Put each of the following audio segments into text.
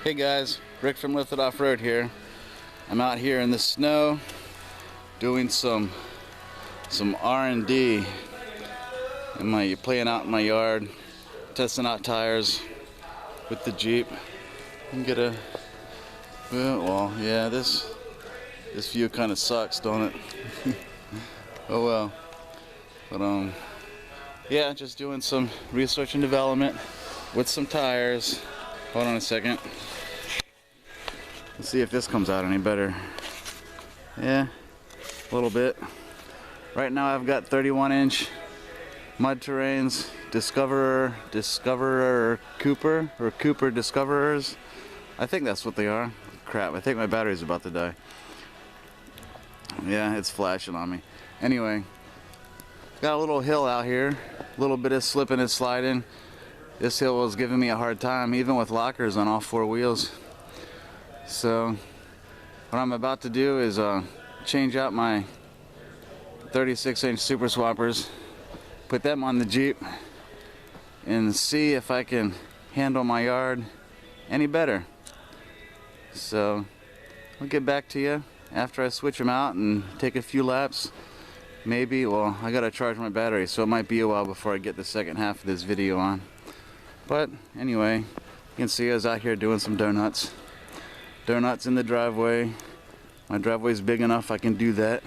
Hey guys, Rick from Lifted Off-Road here. I'm out here in the snow doing some R&D playing out in my yard, testing out tires with the Jeep. You can get a well, yeah, this view kind of sucks, don't it? Oh well. But yeah, just doing some research and development with some tires. Hold on a second. Let's see if this comes out any better. Yeah, a little bit. Right now I've got 31-inch mud terrains, Discoverer Cooper, or Cooper Discoverers. I think that's what they are. Crap, I think my battery's about to die. Yeah, it's flashing on me. Anyway, got a little hill out here, a little bit of slipping and sliding. This hill was giving me a hard time, even with lockers on all four wheels. So what I'm about to do is change out my 36-inch super swappers, put them on the Jeep, and see if I can handle my yard any better. So I'll get back to you after I switch them out and take a few laps. Maybe, well, I gotta charge my battery, so it might be a while before I get the second half of this video on. But anyway, you can see I was out here doing some donuts. Donuts in the driveway. My driveway's big enough I can do that,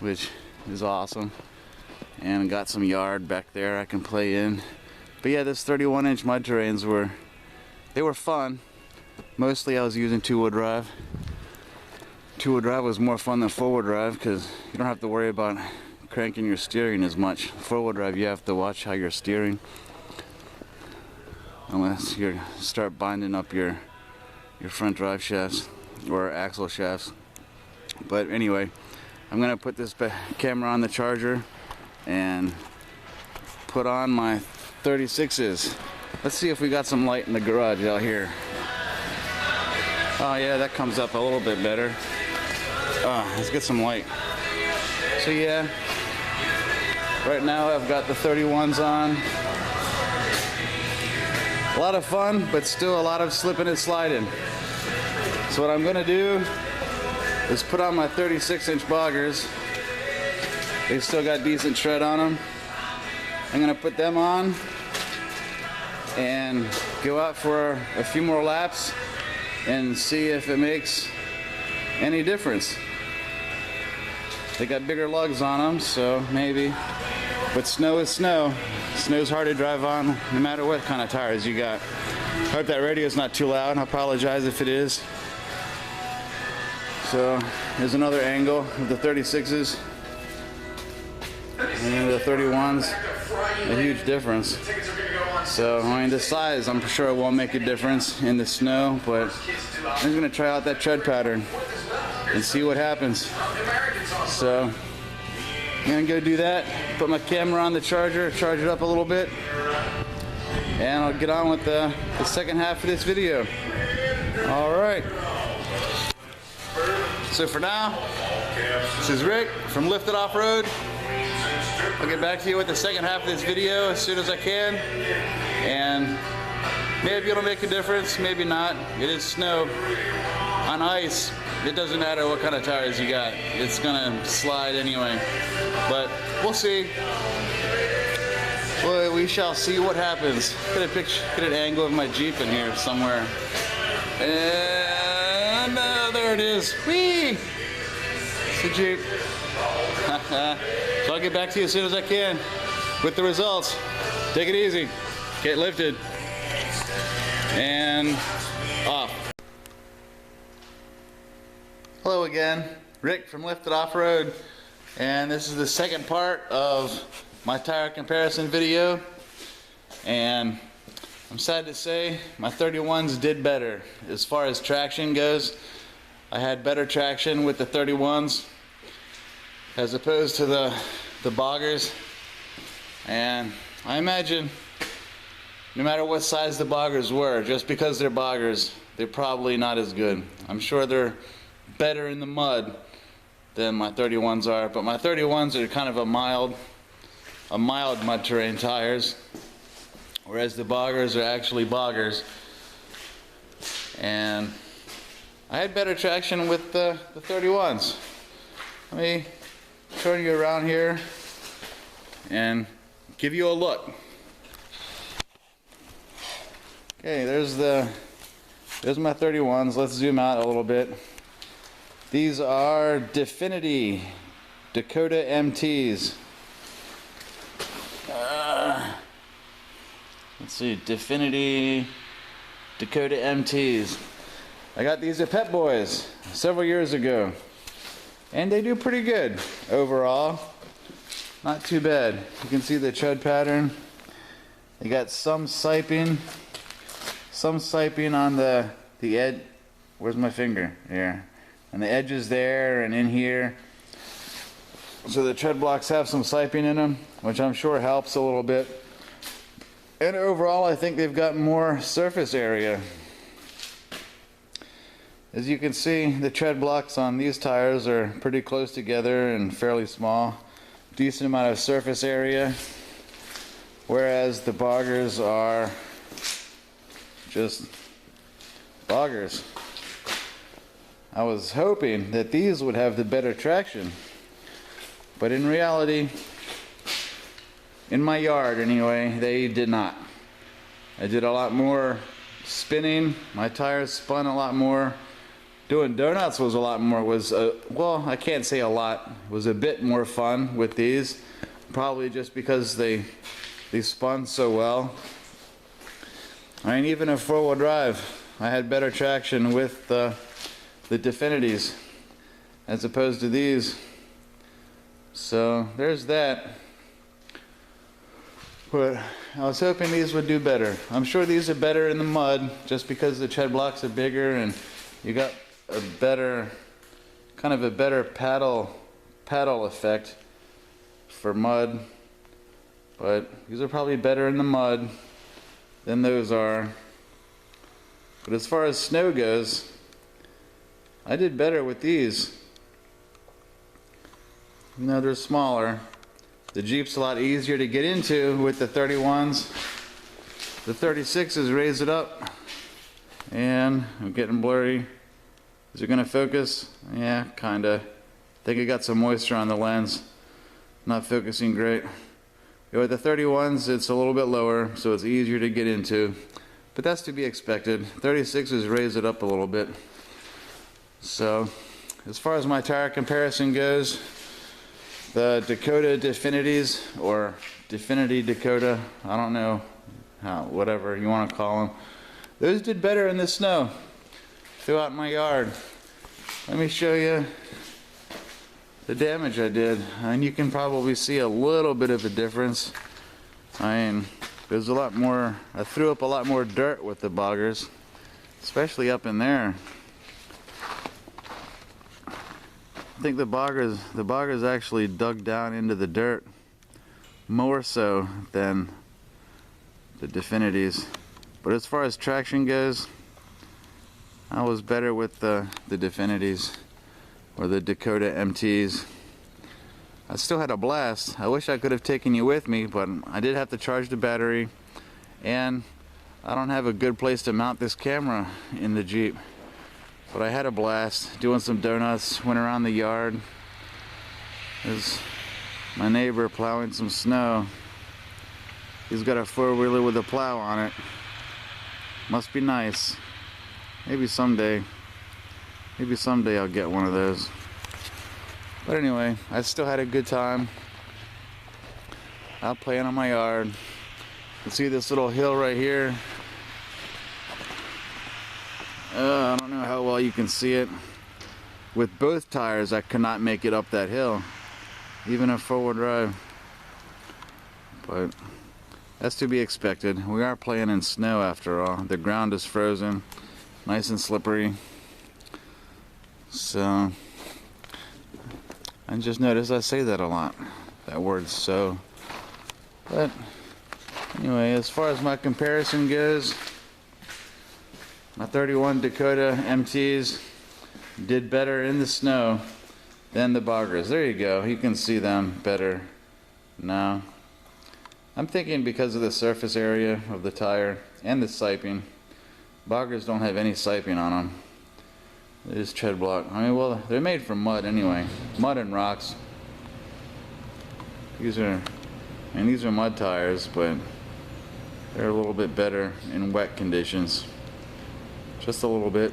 which is awesome. And got some yard back there I can play in. But yeah, this 31-inch mud terrains were fun. Mostly I was using two-wheel drive. Two-wheel drive was more fun than four-wheel drive because you don't have to worry about cranking your steering as much. Four-wheel drive, you have to watch how you're steering, unless you start binding up your front drive shafts or axle shafts. But anyway, I'm gonna put this camera on the charger and put on my 36s. Let's see if we got some light in the garage out here. Oh yeah, that comes up a little bit better. Let's get some light. So yeah, right now I've got the 31s on. A lot of fun, but still a lot of slipping and sliding. So what I'm gonna do is put on my 36-inch boggers. They still got decent tread on them. I'm gonna put them on and go out for a few more laps and see if it makes any difference. They got bigger lugs on them, so maybe. But snow is snow. Snow's hard to drive on no matter what kind of tires you got. Hope that radio's not too loud. I apologize if it is. So here's another angle of the 36s and the 31s. A huge difference. So I mean, the size, I'm sure it won't make a difference in the snow, but I'm just gonna try out that tread pattern and see what happens. So I'm gonna go do that, put my camera on the charger, charge it up a little bit, and I'll get on with the second half of this video. All right. So for now, this is Rick from Lifted Off-Road. I'll get back to you with the second half of this video as soon as I can. And maybe it'll make a difference, maybe not. It is snow. On ice, it doesn't matter what kind of tires you got. It's gonna slide anyway. But we'll see. Well, we shall see what happens. Get an angle of my Jeep in here somewhere. And there it is. Whee! It's the Jeep. So I'll get back to you as soon as I can with the results. Take it easy. Get lifted. And off. Hello again. Rick from Lifted Off-Road. And this is the second part of my tire comparison video. And I'm sad to say my 31s did better. As far as traction goes, I had better traction with the 31s as opposed to the boggers. And I imagine no matter what size the boggers were, just because they're boggers, they're probably not as good. I'm sure they're better in the mud than my 31s are, but my 31s are kind of a mild mud terrain tires, whereas the boggers are actually boggers. and I had better traction with the 31s. Let me turn you around here and give you a look. Okay, there's my 31s. Let's zoom out a little bit. These are Definity Dakota MTs. Let's see, Definity Dakota MTs. I got these at Pep Boys several years ago, and they do pretty good overall. Not too bad. You can see the tread pattern. They got some siping on the edge. Where's my finger? Here. And the edges there and in here. So the tread blocks have some siping in them, which I'm sure helps a little bit. And overall, I think they've got more surface area. As you can see, the tread blocks on these tires are pretty close together and fairly small. Decent amount of surface area. Whereas the boggers are just boggers. I was hoping that these would have the better traction, but in reality, in my yard anyway, they did not. I did a lot more spinning. My tires spun a lot more. Doing donuts was a lot more, well, I can't say a lot. It was a bit more fun with these, probably just because they spun so well. I mean, even in four-wheel drive, I had better traction with the Definitys as opposed to these. So there's that. But I was hoping these would do better. I'm sure these are better in the mud just because the tread blocks are bigger and you got a better, kind of a better paddle effect for mud. But these are probably better in the mud than those are. But as far as snow goes, I did better with these. Even though they're smaller. The Jeep's a lot easier to get into with the 31s. The 36s raise it up. And I'm getting blurry. Is it going to focus? Yeah, kinda. I think it got some moisture on the lens. Not focusing great. With the 31s, it's a little bit lower, so it's easier to get into. But that's to be expected. 36s raise it up a little bit. So, as far as my tire comparison goes, the Dakota Definitys, or Definity Dakota, I don't know, whatever you want to call them, those did better in the snow throughout my yard. Let me show you the damage I did, and you can probably see a little bit of a difference. I mean, there's a lot more, I threw up a lot more dirt with the boggers, especially up in there. I think the boggers actually dug down into the dirt more so than the Definitys. But as far as traction goes, I was better with the Definitys or the Dakota MTs. I still had a blast. I wish I could have taken you with me, but I did have to charge the battery, and I don't have a good place to mount this camera in the Jeep. But I had a blast doing some donuts, went around the yard. There's my neighbor plowing some snow. He's got a four-wheeler with a plow on it. Must be nice. Maybe someday I'll get one of those. But anyway, I still had a good time out playing on my yard. You can see this little hill right here. I don't know how well you can see it. With both tires, I could not make it up that hill, even in four-wheel drive. But that's to be expected. We are playing in snow after all. The ground is frozen, nice and slippery. So, I just noticed I say that a lot, that word "so." But anyway, as far as my comparison goes, my 31 Dakota MTs did better in the snow than the boggers. There you go. You can see them better now. I'm thinking because of the surface area of the tire and the siping. Boggers don't have any siping on them. They just tread block. I mean, well, they're made from mud anyway. Mud and rocks. These are mud tires, but they're a little bit better in wet conditions. Just a little bit.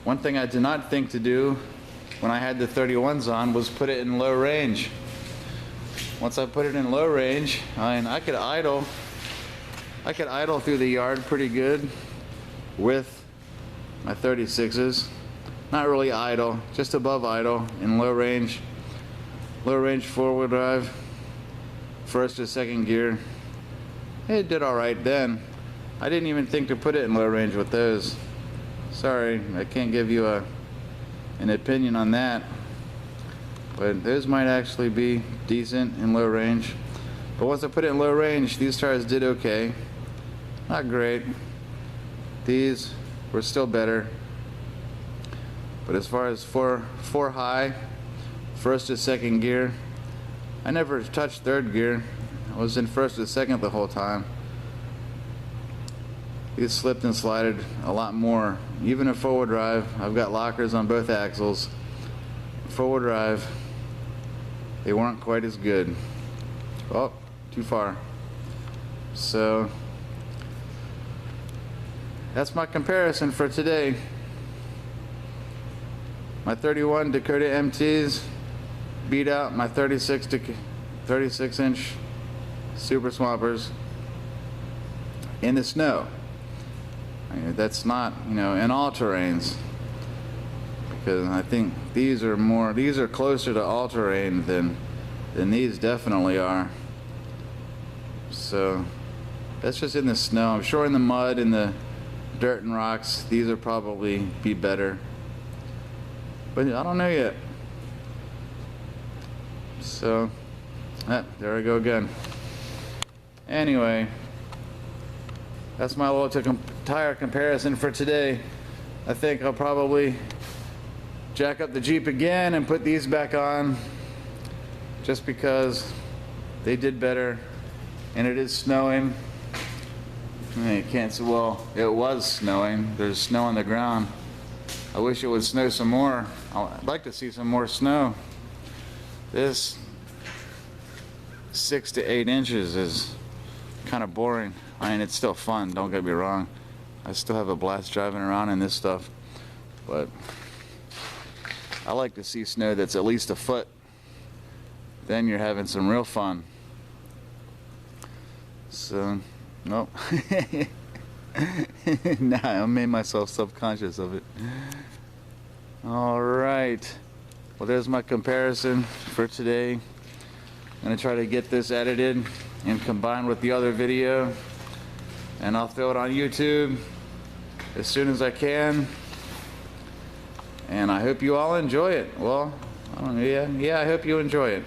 One thing I did not think to do when I had the 31s on was put it in low range. Once I put it in low range, I could idle through the yard pretty good with my 36s. Not really idle, just above idle in low range four-wheel drive, first or second gear. It did all right then. I didn't even think to put it in low range with those. Sorry, I can't give you an opinion on that. But those might actually be decent in low range. But once I put it in low range, these tires did okay. Not great. These were still better. But as far as four high, first to second gear, I never touched third gear. I was in first or second the whole time. These slipped and slided a lot more. Even in four-wheel drive, I've got lockers on both axles. Four-wheel drive, they weren't quite as good. Oh, too far. So that's my comparison for today. My 31 Dakota MTs beat out my 36-inch Super Swampers in the snow. I mean, that's not, in all terrains, because I think these are closer to all terrain than these definitely are. So that's just in the snow. I'm sure in the mud, in the dirt and rocks, these will probably be better, but I don't know yet. So there I go again. Anyway, that's my little tire comparison for today. I think I'll probably jack up the Jeep again and put these back on, just because they did better. And it is snowing. You can't see, well, it was snowing. There's snow on the ground. I wish it would snow some more. I'd like to see some more snow. This 6 to 8 inches is kind of boring. I mean, it's still fun, don't get me wrong. I still have a blast driving around in this stuff, but I like to see snow that's at least a foot. Then you're having some real fun. So, nope. Nah, I made myself subconscious of it. Alright. Well, there's my comparison for today. I'm going to try to get this edited and combined with the other video. And I'll throw it on YouTube as soon as I can. And I hope you all enjoy it. Well, I don't know, yeah, I hope you enjoy it.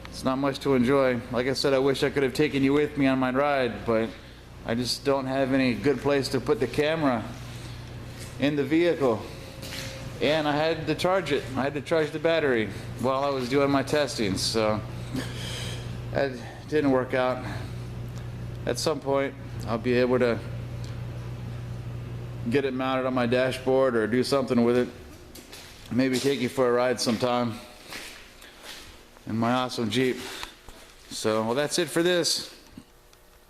It's not much to enjoy. Like I said, I wish I could have taken you with me on my ride, but I just don't have any good place to put the camera in the vehicle. And I had to charge it. I had to charge the battery while I was doing my testing, so that didn't work out. At some point, I'll be able to get it mounted on my dashboard or do something with it. Maybe take you for a ride sometime in my awesome Jeep. So, well, that's it for this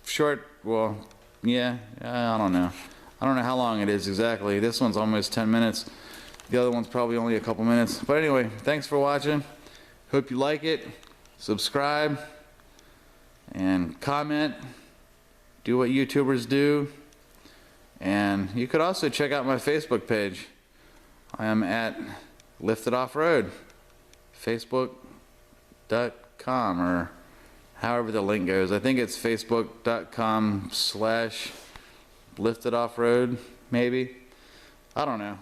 short, well, yeah, I don't know how long it is exactly. This one's almost 10 minutes. The other one's probably only a couple minutes. But anyway, thanks for watching. Hope you like it. Subscribe and comment. Do what YouTubers do. And you could also check out my Facebook page. I am at Lifted Offroad. Facebook.com, or however the link goes. I think it's facebook.com/liftedoffroad, maybe. I don't know.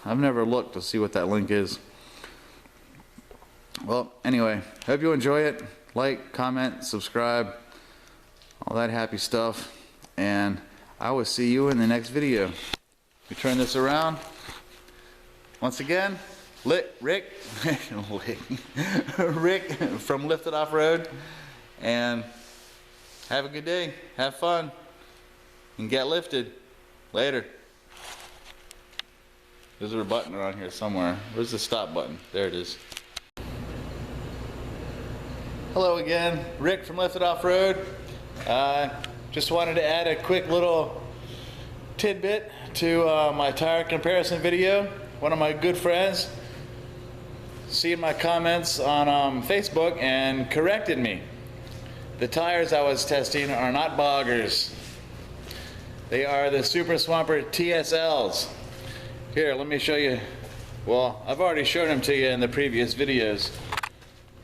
I've never looked to see what that link is. Well, anyway, hope you enjoy it. Like, comment, subscribe, all that happy stuff. And I will see you in the next video. We turn this around. Once again, Rick from Lifted Offroad, and have a good day. Have fun. and get lifted. Later. There's a button around here somewhere. Where's the stop button? There it is. Hello again, Rick from Lifted Off-Road. Just wanted to add a quick little tidbit to my tire comparison video. One of my good friends seen my comments on Facebook and corrected me. The tires I was testing are not boggers. They are the Super Swamper TSLs. Here, let me show you. Well, I've already shown them to you in the previous videos.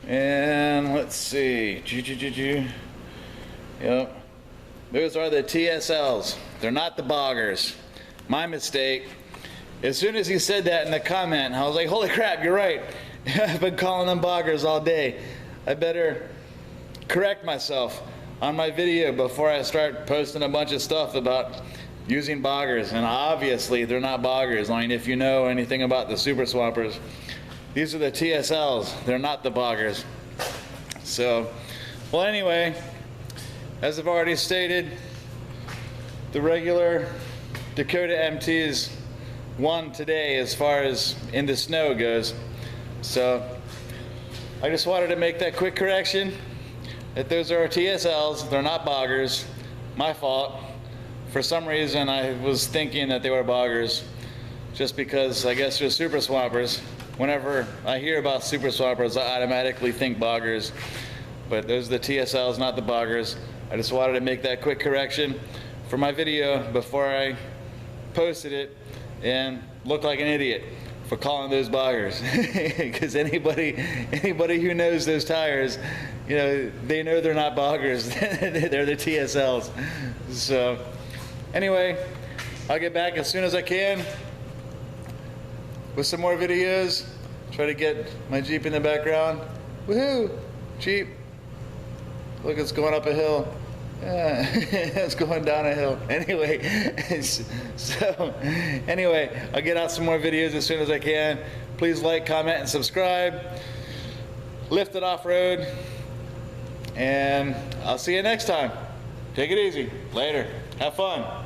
And let's see. Yep. Those are the TSLs. They're not the boggers. My mistake. As soon as he said that in the comment, I was like, holy crap, you're right. I've been calling them boggers all day. I better correct myself on my video before I start posting a bunch of stuff about using boggers. And obviously they're not boggers. I mean, if you know anything about the Super Swampers, these are the TSLs. They're not the boggers. So, well, anyway, as I've already stated, the regular Dakota MTs won today as far as in the snow goes. So I just wanted to make that quick correction that those are TSLs, they're not boggers. My fault. For some reason I was thinking that they were boggers just because I guess they're Super Swampers. Whenever I hear about Super Swampers, I automatically think boggers. But those are the TSLs, not the boggers. I just wanted to make that quick correction for my video before I posted it and looked like an idiot for calling those boggers. Because anybody who knows those tires, you know, they know they're not boggers. They're the TSLs. So anyway, I'll get back as soon as I can with some more videos. Try to get my Jeep in the background. Woohoo! Jeep. Look, it's going up a hill. Yeah, it's going down a hill. Anyway, so anyway, I'll get out some more videos as soon as I can. Please like, comment, and subscribe. Lifted Off-Road. And I'll see you next time. Take it easy. Later. Have fun.